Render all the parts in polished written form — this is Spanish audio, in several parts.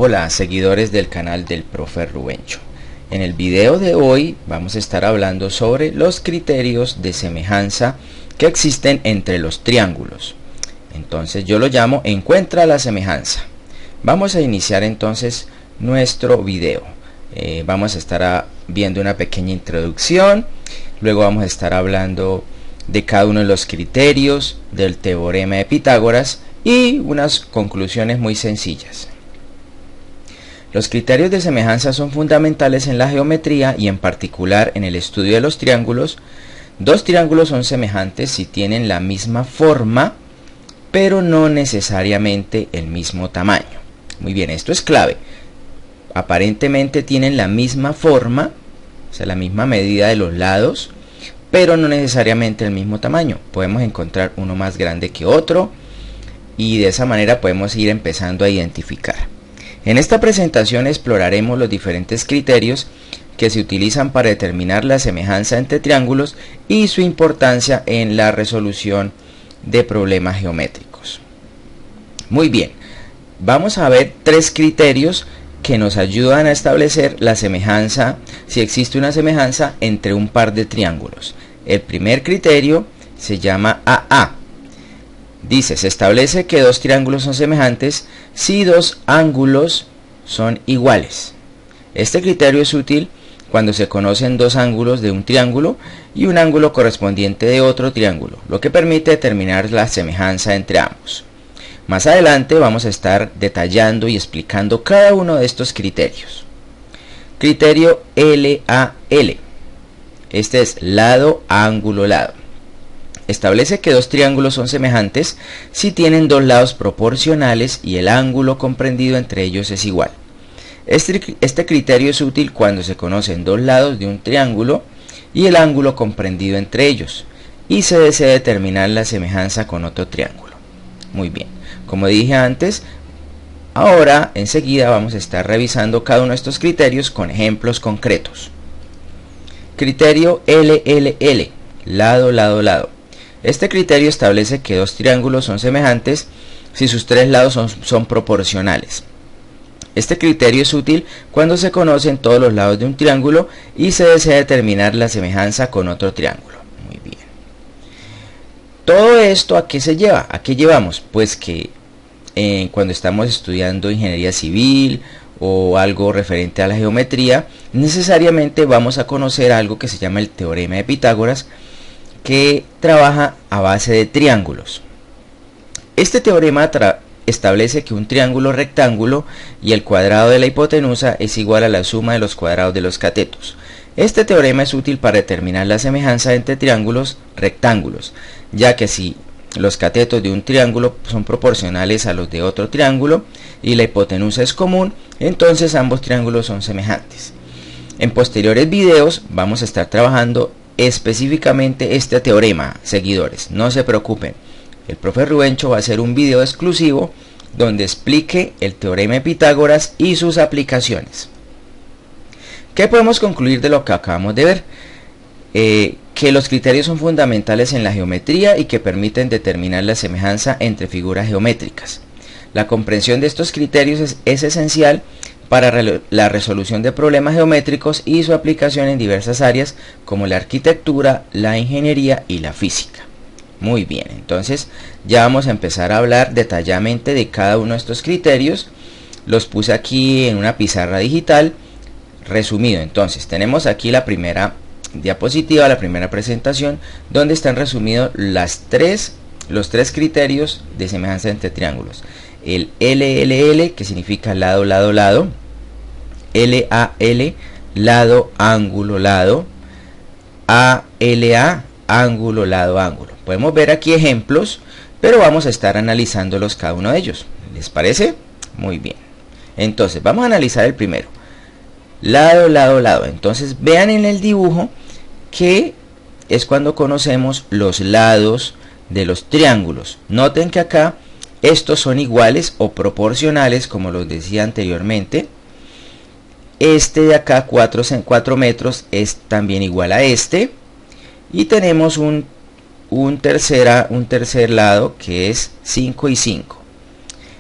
Hola seguidores del canal del profe Rubencho. En el video de hoy vamos a estar hablando sobre los criterios de semejanza que existen entre los triángulos. Entonces yo lo llamo encuentra la semejanza. Vamos a iniciar entonces nuestro video. Vamos a estar viendo una pequeña introducción, luego vamos a estar hablando de cada uno de los criterios del teorema de Pitágoras y unas conclusiones muy sencillas. Los criterios de semejanza son fundamentales en la geometría y en particular en el estudio de los triángulos. Dos triángulos son semejantes si tienen la misma forma, pero no necesariamente el mismo tamaño. Muy bien, esto es clave. Aparentemente tienen la misma forma, o sea, la misma medida de los lados, pero no necesariamente el mismo tamaño. Podemos encontrar uno más grande que otro y de esa manera podemos ir empezando a identificar. En esta presentación exploraremos los diferentes criterios que se utilizan para determinar la semejanza entre triángulos y su importancia en la resolución de problemas geométricos. Muy bien, vamos a ver tres criterios que nos ayudan a establecer la semejanza, si existe una semejanza entre un par de triángulos. El primer criterio se llama AA. Dice, se establece que dos triángulos son semejantes si dos ángulos son iguales. Este criterio es útil cuando se conocen dos ángulos de un triángulo y un ángulo correspondiente de otro triángulo, lo que permite determinar la semejanza entre ambos. Más adelante vamos a estar detallando y explicando cada uno de estos criterios. Criterio LAL. Este es lado, ángulo, lado. Establece que dos triángulos son semejantes si tienen dos lados proporcionales y el ángulo comprendido entre ellos es igual. Este criterio es útil cuando se conocen dos lados de un triángulo y el ángulo comprendido entre ellos y se desea determinar la semejanza con otro triángulo. Muy bien, como dije antes, ahora enseguida vamos a estar revisando cada uno de estos criterios con ejemplos concretos. Criterio LLL, lado, lado, lado. Este criterio establece que dos triángulos son semejantes si sus tres lados son proporcionales. Este criterio es útil cuando se conocen todos los lados de un triángulo y se desea determinar la semejanza con otro triángulo. Muy bien. ¿Todo esto a qué se lleva? ¿A qué llevamos? Pues que cuando estamos estudiando ingeniería civil o algo referente a la geometría, necesariamente vamos a conocer algo que se llama el teorema de Pitágoras, que trabaja a base de triángulos. Este teorema establece que un triángulo rectángulo y el cuadrado de la hipotenusa es igual a la suma de los cuadrados de los catetos. Este teorema es útil para determinar la semejanza entre triángulos rectángulos, ya que si los catetos de un triángulo son proporcionales a los de otro triángulo y la hipotenusa es común, entonces ambos triángulos son semejantes. En posteriores videos vamos a estar trabajando específicamente este teorema, seguidores, no se preocupen. El profe Rubencho va a hacer un video exclusivo donde explique el teorema de Pitágoras y sus aplicaciones. ¿Qué podemos concluir de lo que acabamos de ver? Que los criterios son fundamentales en la geometría y que permiten determinar la semejanza entre figuras geométricas. La comprensión de estos criterios es esencial para la resolución de problemas geométricos y su aplicación en diversas áreas como la arquitectura, la ingeniería y la física. Muy bien, entonces ya vamos a empezar a hablar detalladamente de cada uno de estos criterios. Los puse aquí en una pizarra digital resumido. Entonces tenemos aquí la primera diapositiva, la primera presentación, donde están resumidos los tres criterios de semejanza entre triángulos. El LLL, que significa lado, lado, lado. LAL, lado, ángulo, lado. ALA, ángulo, lado, ángulo. Podemos ver aquí ejemplos, pero vamos a estar analizándolos cada uno de ellos. ¿Les parece? Muy bien. Entonces, vamos a analizar el primero. Lado, lado, lado. Entonces, vean en el dibujo que es cuando conocemos los lados de los triángulos. Noten que acá estos son iguales o proporcionales, como los decía anteriormente. Este de acá, 4 metros, es también igual a este. Y tenemos un tercer lado que es 5 y 5.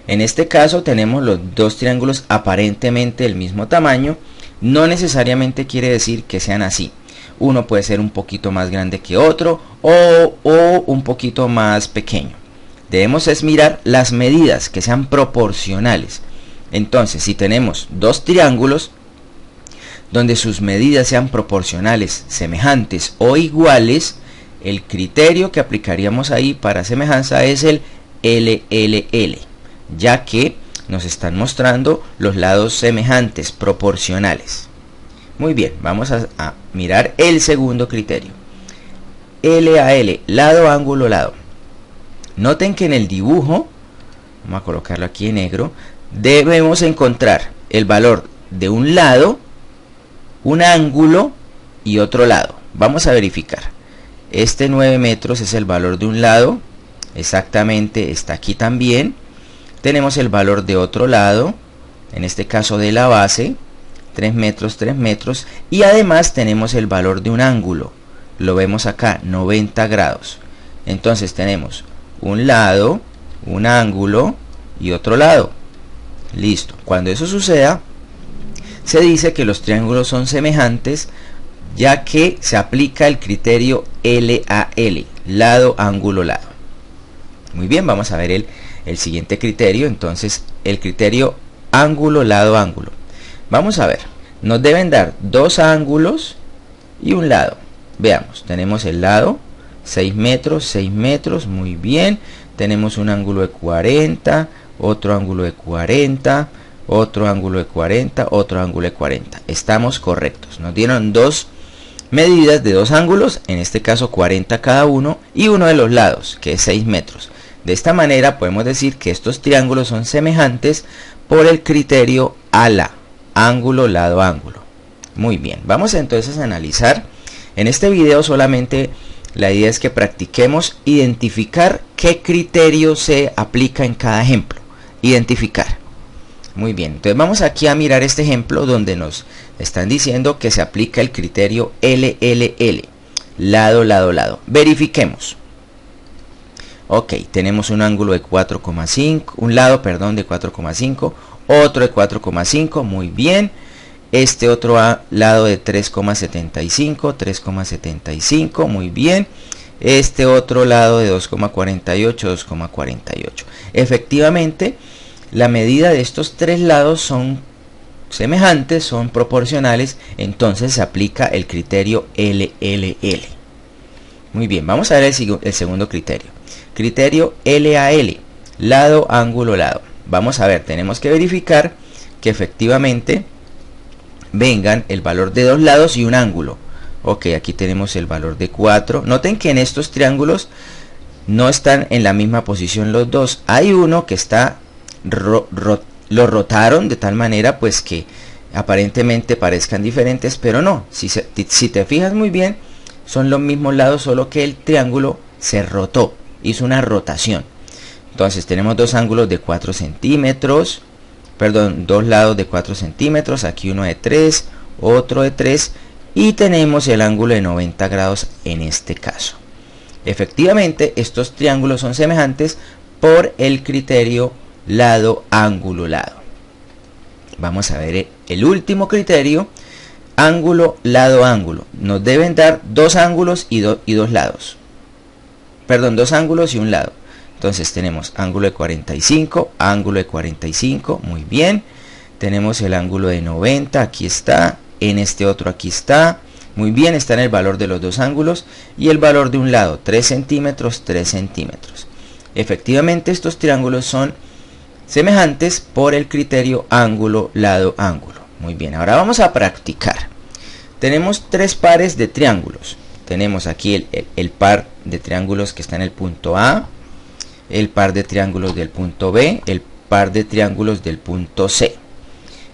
En este caso tenemos los dos triángulos aparentemente del mismo tamaño. No necesariamente quiere decir que sean así. Uno puede ser un poquito más grande que otro o un poquito más pequeño. Debemos es mirar las medidas que sean proporcionales. Entonces, si tenemos dos triángulos donde sus medidas sean proporcionales, semejantes o iguales, el criterio que aplicaríamos ahí para semejanza es el LLL, ya que nos están mostrando los lados semejantes, proporcionales. Muy bien, vamos a mirar el segundo criterio. LAL, lado, ángulo, lado. Noten que en el dibujo, vamos a colocarlo aquí en negro, debemos encontrar el valor de un lado, un ángulo y otro lado. Vamos a verificar. Este 9 metros es el valor de un lado, exactamente está aquí también. Tenemos el valor de otro lado, en este caso de la base, 3 metros, y además tenemos el valor de un ángulo, lo vemos acá, 90 grados. Entonces tenemos un lado, un ángulo y otro lado. Listo. Cuando eso suceda, se dice que los triángulos son semejantes, ya que se aplica el criterio LAL, lado, ángulo, lado. Muy bien, vamos a ver el siguiente criterio. Entonces, el criterio ángulo, lado, ángulo. Vamos a ver, nos deben dar dos ángulos y un lado. Veamos, tenemos el lado, 6 metros, muy bien. Tenemos un ángulo de 40, otro ángulo de 40, otro ángulo de 40, otro ángulo de 40. Estamos correctos. Nos dieron dos medidas de dos ángulos, en este caso 40 cada uno, y uno de los lados, que es 6 metros. De esta manera podemos decir que estos triángulos son semejantes por el criterio ALA, ángulo, lado, ángulo. Muy bien, vamos entonces a analizar. En este video solamente la idea es que practiquemos identificar qué criterio se aplica en cada ejemplo. Identificar. Muy bien, entonces vamos aquí a mirar este ejemplo donde nos están diciendo que se aplica el criterio LLL, lado, lado, lado. Verifiquemos. Ok, tenemos un ángulo de 4,5, un lado, perdón, de 4,5, otro de 4,5, muy bien. Este otro lado de 3,75, 3,75, muy bien. Este otro lado de 2,48, 2,48. Efectivamente, la medida de estos tres lados son semejantes, son proporcionales, entonces se aplica el criterio LLL. Muy bien, vamos a ver el segundo criterio. Criterio LAL, lado, ángulo, lado. Vamos a ver, tenemos que verificar que efectivamente vengan el valor de dos lados y un ángulo. Ok, aquí tenemos el valor de 4. Noten que en estos triángulos no están en la misma posición los dos. Hay uno que está lo rotaron de tal manera pues que aparentemente parezcan diferentes, pero no. Si te fijas muy bien, son los mismos lados, solo que el triángulo se rotó, hizo una rotación. Entonces tenemos dos ángulos de 4 centímetros, perdón, dos lados de 4 centímetros, aquí uno de 3, otro de 3, y tenemos el ángulo de 90 grados en este caso. Efectivamente, estos triángulos son semejantes por el criterio lado, ángulo, lado. Vamos a ver el último criterio, ángulo, lado, ángulo. Nos deben dar dos ángulos y dos lados. Perdón, dos ángulos y un lado. Entonces tenemos ángulo de 45, ángulo de 45, muy bien. Tenemos el ángulo de 90, aquí está. En este otro aquí está. Muy bien, está en el valor de los dos ángulos. Y el valor de un lado, 3 centímetros, 3 centímetros. Efectivamente, estos triángulos son semejantes por el criterio ángulo, lado, ángulo. Muy bien, ahora vamos a practicar. Tenemos tres pares de triángulos. Tenemos aquí el par de triángulos que está en el punto A, el par de triángulos del punto B, el par de triángulos del punto C.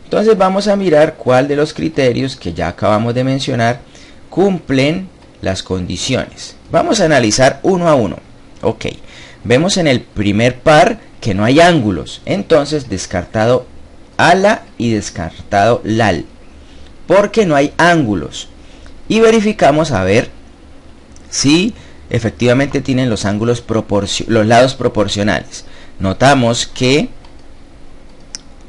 Entonces vamos a mirar cuál de los criterios que ya acabamos de mencionar cumplen las condiciones. Vamos a analizar uno a uno. Ok, vemos en el primer par que no hay ángulos, entonces descartado ALA y descartado LAL, porque no hay ángulos. Y verificamos a ver si efectivamente tienen los ángulos los lados proporcionales. Notamos que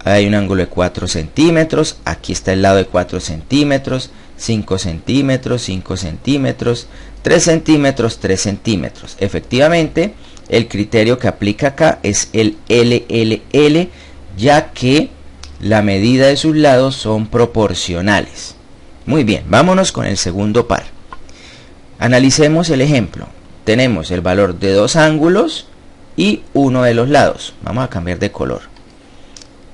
hay un ángulo de 4 centímetros, aquí está el lado de 4 centímetros, 5 centímetros, 5 centímetros, 3 centímetros, 3 centímetros. Efectivamente, el criterio que aplica acá es el LLL, ya que la medida de sus lados son proporcionales. Muy bien, vámonos con el segundo par. Analicemos el ejemplo. Tenemos el valor de dos ángulos y uno de los lados. Vamos a cambiar de color.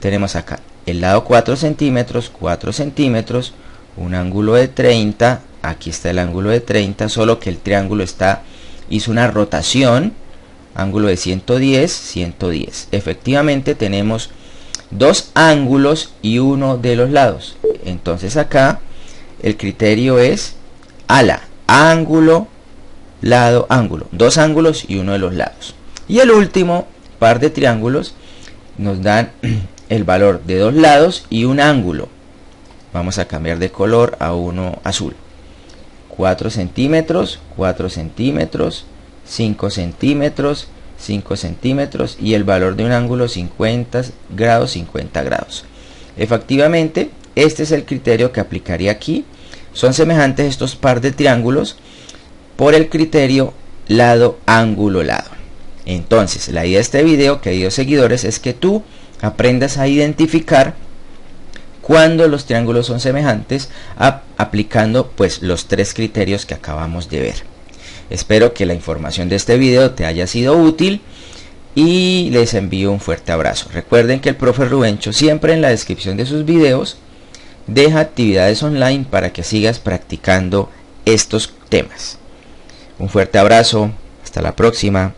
Tenemos acá el lado 4 centímetros, 4 centímetros, un ángulo de 30, aquí está el ángulo de 30, solo que el triángulo hizo una rotación, ángulo de 110, 110. Efectivamente tenemos dos ángulos y uno de los lados. Entonces acá el criterio es ala, ángulo, lado, ángulo. Dos ángulos y uno de los lados. Y el último par de triángulos nos dan el valor de dos lados y un ángulo. Vamos a cambiar de color a uno azul. 4 centímetros, 4 centímetros, 5 centímetros, 5 centímetros y el valor de un ángulo 50 grados, 50 grados. Efectivamente, este es el criterio que aplicaría aquí. Son semejantes estos par de triángulos por el criterio lado, ángulo, lado. Entonces, la idea de este video, queridos seguidores, es que tú aprendas a identificar cuando los triángulos son semejantes, aplicando pues los tres criterios que acabamos de ver. Espero que la información de este video te haya sido útil y les envío un fuerte abrazo. Recuerden que el profe Rubencho siempre en la descripción de sus videos deja actividades online para que sigas practicando estos temas. Un fuerte abrazo, hasta la próxima.